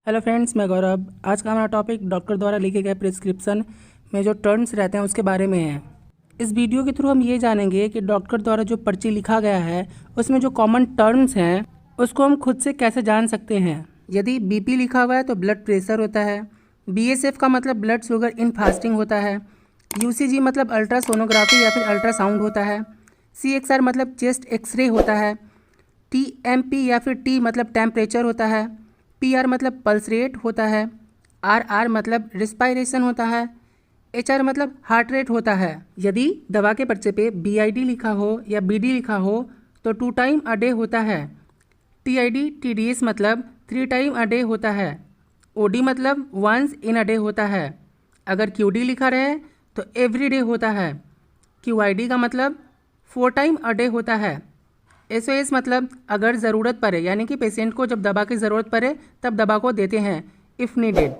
Hello friends, मैं गौरव। आज का हमारा टॉपिक डॉक्टर द्वारा लिखे गए प्रिस्क्रिप्शन में जो टर्म्स रहते हैं उसके बारे में है। इस वीडियो के थ्रू हम ये जानेंगे कि डॉक्टर द्वारा जो पर्ची लिखा गया है उसमें जो कॉमन टर्म्स हैं उसको हम खुद से कैसे जान सकते हैं। यदि बीपी लिखा हुआ है तो ब्लड प्रेशर होता है। बीएसएफ का मतलब ब्लड शुगर इन फास्टिंग होता है। यूसीजी मतलब अल्ट्रासोनोग्राफी या फिर अल्ट्रासाउंड होता है। सीएक्सआर मतलब चेस्ट एक्सरे होता है। टीएमपी या फिर टी मतलब टेम्परेचर होता है। पीआर मतलब पल्स रेट होता है। आरआर मतलब रिस्पायरेशन होता है। एचआर मतलब हार्ट रेट होता है। यदि दवा के पर्चे पे बीआईडी लिखा हो या बीडी लिखा हो तो 2 टाइम अ डे होता है। टीआईडी टीडीएस मतलब 3 टाइम अ डे होता है। ओडी मतलब वंस इन अ डे होता है। अगर क्यूडी लिखा रहे तो एवरी डे होता है। क्यूआईडी का मतलब 4 टाइम अ डे होता है। एसओएस मतलब अगर ज़रूरत पड़े, यानी कि पेशेंट को जब दवा की ज़रूरत पड़े तब दवा को देते हैं, इफ़ नीडेड।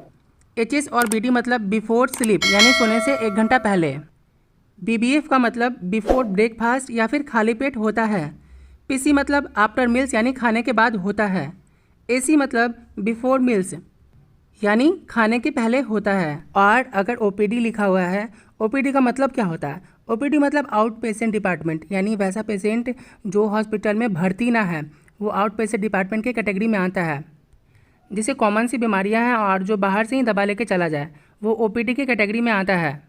एचएस और बीडी मतलब बिफोर स्लीप, यानी सोने से 1 घंटा पहले। बीबीएफ का मतलब बिफोर ब्रेकफास्ट या फिर खाली पेट होता है। पीसी मतलब आफ्टर मील्स, यानी खाने के बाद होता है। एसी मतलब बिफोर मील्स, यानी खाने के पहले होता है। और अगर ओपीडी लिखा हुआ है, ओपीडी का मतलब क्या होता है? ओपीडी मतलब आउट पेशेंट डिपार्टमेंट, यानी वैसा पेशेंट जो हॉस्पिटल में भर्ती ना है, वो आउट पेशेंट डिपार्टमेंट के कैटेगरी में आता है। जिसे कॉमन सी बीमारियां हैं और जो बाहर से ही दवा लेके चला जाए, वो ओपीडी की कैटेगरी में आता है।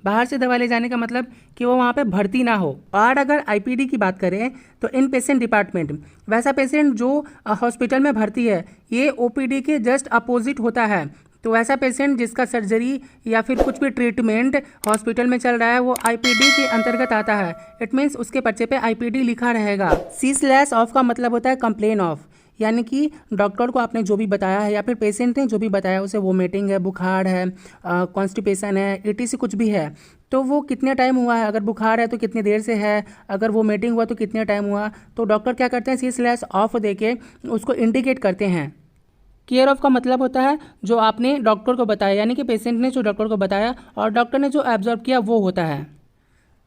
बाहर से दवा ले जाने का मतलब कि वो वहाँ पे भर्ती ना हो। और अगर आईपीडी की बात करें तो इन पेशेंट डिपार्टमेंट, वैसा पेशेंट जो हॉस्पिटल में भर्ती है, ये ओपीडी के जस्ट अपोजिट होता है। तो ऐसा पेशेंट जिसका सर्जरी या फिर कुछ भी ट्रीटमेंट हॉस्पिटल में चल रहा है, वो आईपीडी के अंतर्गत आता है। इट मीन्स उसके पर्चे पे आईपीडी लिखा रहेगा। C/ऑफ का मतलब होता है कंप्लेन ऑफ, यानी कि डॉक्टर को आपने जो भी बताया है या फिर पेशेंट ने जो भी बताया, उसे वोमिटिंग है, बुखार है, कॉन्स्टिपेशन है, ईटीसी कुछ भी है, तो वो कितने टाइम हुआ है। अगर बुखार है तो कितनी देर से है, अगर वोमिटिंग हुआ तो कितने टाइम हुआ। तो डॉक्टर क्या करते हैं, C/ऑफ देके उसको इंडिकेट करते हैं। केयर ऑफ का मतलब होता है जो आपने डॉक्टर को बताया, यानी कि पेशेंट ने जो डॉक्टर को बताया और डॉक्टर ने जो एब्जॉर्ब किया वो होता है।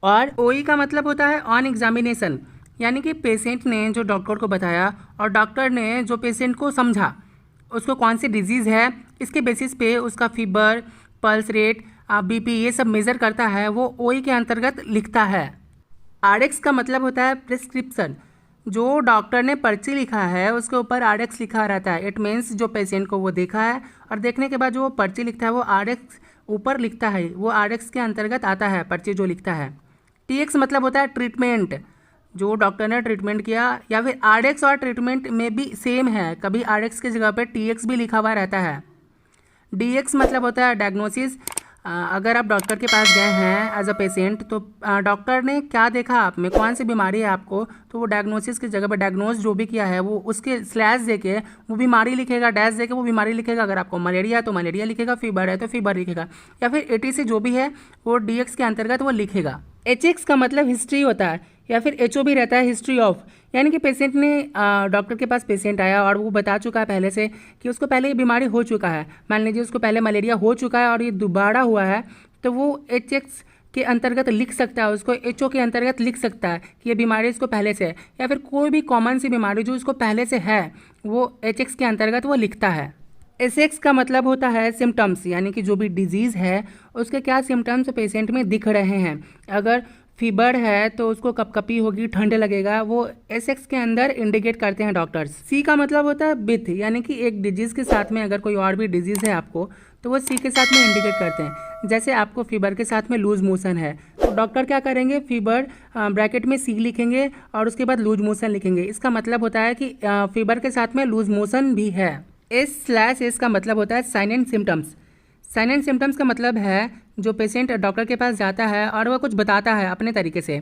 और ओई का मतलब होता है ऑन एग्जामिनेशन, यानी कि पेशेंट ने जो डॉक्टर को बताया और डॉक्टर ने जो पेशेंट को समझा उसको कौन सी डिजीज़ है, इसके बेसिस पे उसका फीवर, पल्स रेट, बीपी, ये सब मेज़र करता है, वो ओई के अंतर्गत लिखता है। आरएक्स का मतलब होता है प्रिस्क्रिप्शन। जो डॉक्टर ने पर्ची लिखा है उसके ऊपर आरएक्स लिखा रहता है। इट मीन्स जो पेशेंट को वो देखा है और देखने के बाद जो वो पर्ची लिखता है वो आरएक्स ऊपर लिखता है, वो आरएक्स के अंतर्गत आता है पर्ची जो लिखता है। टीएक्स मतलब होता है ट्रीटमेंट, जो डॉक्टर ने ट्रीटमेंट किया, या फिर आरएक्स और ट्रीटमेंट में भी सेम है, कभी आरएक्स की जगह पे टीएक्स भी लिखा हुआ रहता है। डीएक्स मतलब होता है डायग्नोसिस। अगर आप डॉक्टर के पास गए हैं एज अ पेशेंट, तो डॉक्टर ने क्या देखा आप में, कौन सी बीमारी है आपको, तो वो डायग्नोसिस की जगह पर डायग्नोज जो भी किया है वो उसके स्लैश देके वो बीमारी लिखेगा, डैश देके वो बीमारी लिखेगा। अगर आपको मलेरिया है तो मलेरिया लिखेगा, फीवर है तो फीवर लिखेगा, या फिर एटीसी जो भी है वो डीएक्स के अंतर्गत वो लिखेगा। एचएक्स का मतलब हिस्ट्री होता है, या फिर एचओ भी रहता है, हिस्ट्री ऑफ, यानी कि पेशेंट ने डॉक्टर के पास पेशेंट आया और वो बता चुका है पहले से कि उसको पहले ये बीमारी हो चुका है। मान लीजिए उसको पहले मलेरिया हो चुका है और ये दोबारा हुआ है, तो वो एचएक्स के अंतर्गत लिख सकता है, उसको एचओ के अंतर्गत लिख सकता है कि ये बीमारी इसको पहले से है। या फिर कोई भी कॉमन सी बीमारी जो उसको पहले से है, वो एचएक्स के अंतर्गत वो लिखता है। एसएक्स का मतलब होता है सिम्टम्स, यानी कि जो भी डिजीज़ है उसके क्या सिम्टम्स पेशेंट में दिख रहे हैं। अगर फीवर है तो उसको कपकपी होगी, ठंड लगेगा, वो एसएक्स के अंदर इंडिकेट करते हैं डॉक्टर्स। सी का मतलब होता है विथ, यानी कि एक डिजीज़ के साथ में अगर कोई और भी डिजीज़ है आपको, तो वो सी के साथ में इंडिकेट करते हैं। जैसे आपको फीवर के साथ में लूज मोशन है तो डॉक्टर क्या करेंगे, फीवर ब्रैकेट में सी लिखेंगे और उसके बाद लूज मोशन लिखेंगे। इसका मतलब होता है कि फीवर के साथ में लूज मोशन भी है। S/S का मतलब होता है sign and symptoms. Sign and symptoms का मतलब है जो पेशेंट डॉक्टर के पास जाता है और वह कुछ बताता है अपने तरीके से,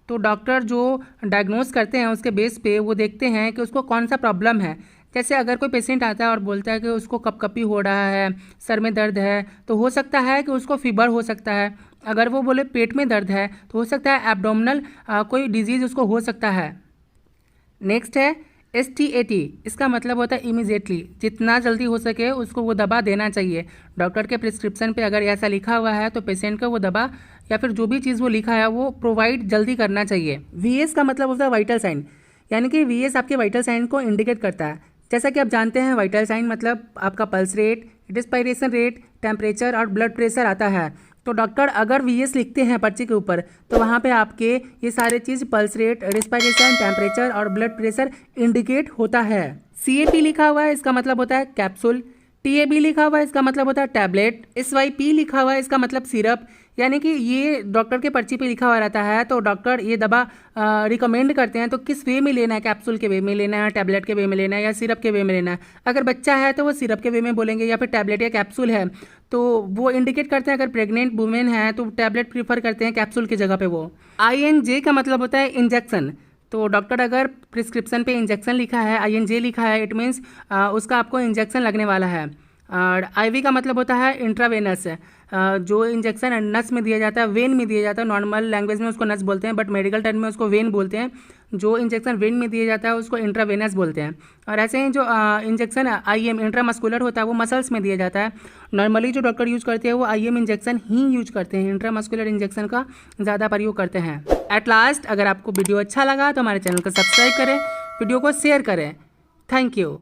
तो डॉक्टर जो डायग्नोस करते हैं उसके बेस पे वो देखते हैं कि उसको कौन सा प्रॉब्लम है। जैसे अगर कोई पेशेंट आता है और बोलता है कि उसको कपकपी हो रहा है, सर में दर्द है, तो हो सकता है कि उसको फीवर हो सकता है। अगर वो बोले पेट में दर्द है तो हो सकता है एब्डोमिनल कोई डिजीज़ उसको हो सकता है। नेक्स्ट है STAT। इसका मतलब होता है इमीजिएटली, जितना जल्दी हो सके उसको वो दवा देना चाहिए। डॉक्टर के प्रिस्क्रिप्शन पे अगर ऐसा लिखा हुआ है तो पेशेंट को वो दवा या फिर जो भी चीज़ वो लिखा है वो प्रोवाइड जल्दी करना चाहिए। VS का मतलब होता है वाइटल साइन, यानी कि VS आपके वाइटल साइन को इंडिकेट करता है। जैसा कि आप जानते हैं वाइटल साइन मतलब आपका pulse rate, respiration rate, temperature और ब्लड प्रेशर आता है। तो डॉक्टर अगर वीएस लिखते हैं पर्ची के ऊपर तो वहाँ पे आपके ये सारे चीज़ पल्स रेट, रेस्पिरेशन, टेम्परेचर और ब्लड प्रेशर इंडिकेट होता है। CAP लिखा हुआ है इसका मतलब होता है कैप्सूल, TAB लिखा हुआ है इसका मतलब होता है टैबलेट, SYP लिखा हुआ है इसका मतलब सिरप। यानी कि ये डॉक्टर के पर्ची पे लिखा हुआ रहता है। तो डॉक्टर ये दवा रिकमेंड करते हैं तो किस वे में लेना है, कैप्सूल के वे में लेना है, टैबलेट के वे में लेना है या सिरप के वे में लेना है। अगर बच्चा है तो वो सिरप के वे में बोलेंगे, या फिर टैबलेट या कैप्सूल है तो वो इंडिकेट करते हैं। अगर प्रेग्नेंट वुमेन है तो टैबलेट प्रीफर करते हैं कैप्सूल की जगह पे वो। INJ का मतलब होता है इंजेक्शन। तो डॉक्टर अगर प्रिस्क्रिप्शन पे इंजेक्शन लिखा है, INJ लिखा है, इट मीन्स उसका आपको इंजेक्शन लगने वाला है। और IV का मतलब होता है इंट्रावेनस, जो इंजेक्शन नस में दिया जाता है, वेन में दिया जाता है। नॉर्मल लैंग्वेज में उसको नस बोलते हैं बट मेडिकल टर्म में उसको वेन बोलते हैं। जो इंजेक्शन वेन में दिया जाता है उसको इंट्रावेनस बोलते हैं। और ऐसे ही जो इंजेक्शन IM इंट्रामस्कुलर होता है वो मसल्स में दिया जाता है। नॉर्मली जो डॉक्टर यूज़ करते हैं वो IM इंजेक्शन ही यूज करते हैं, इंट्रामस्कुलर इंजेक्शन का ज़्यादा प्रयोग करते हैं। एट लास्ट, अगर आपको वीडियो अच्छा लगा तो हमारे चैनल को सब्सक्राइब करें, वीडियो को शेयर करें। Thank you.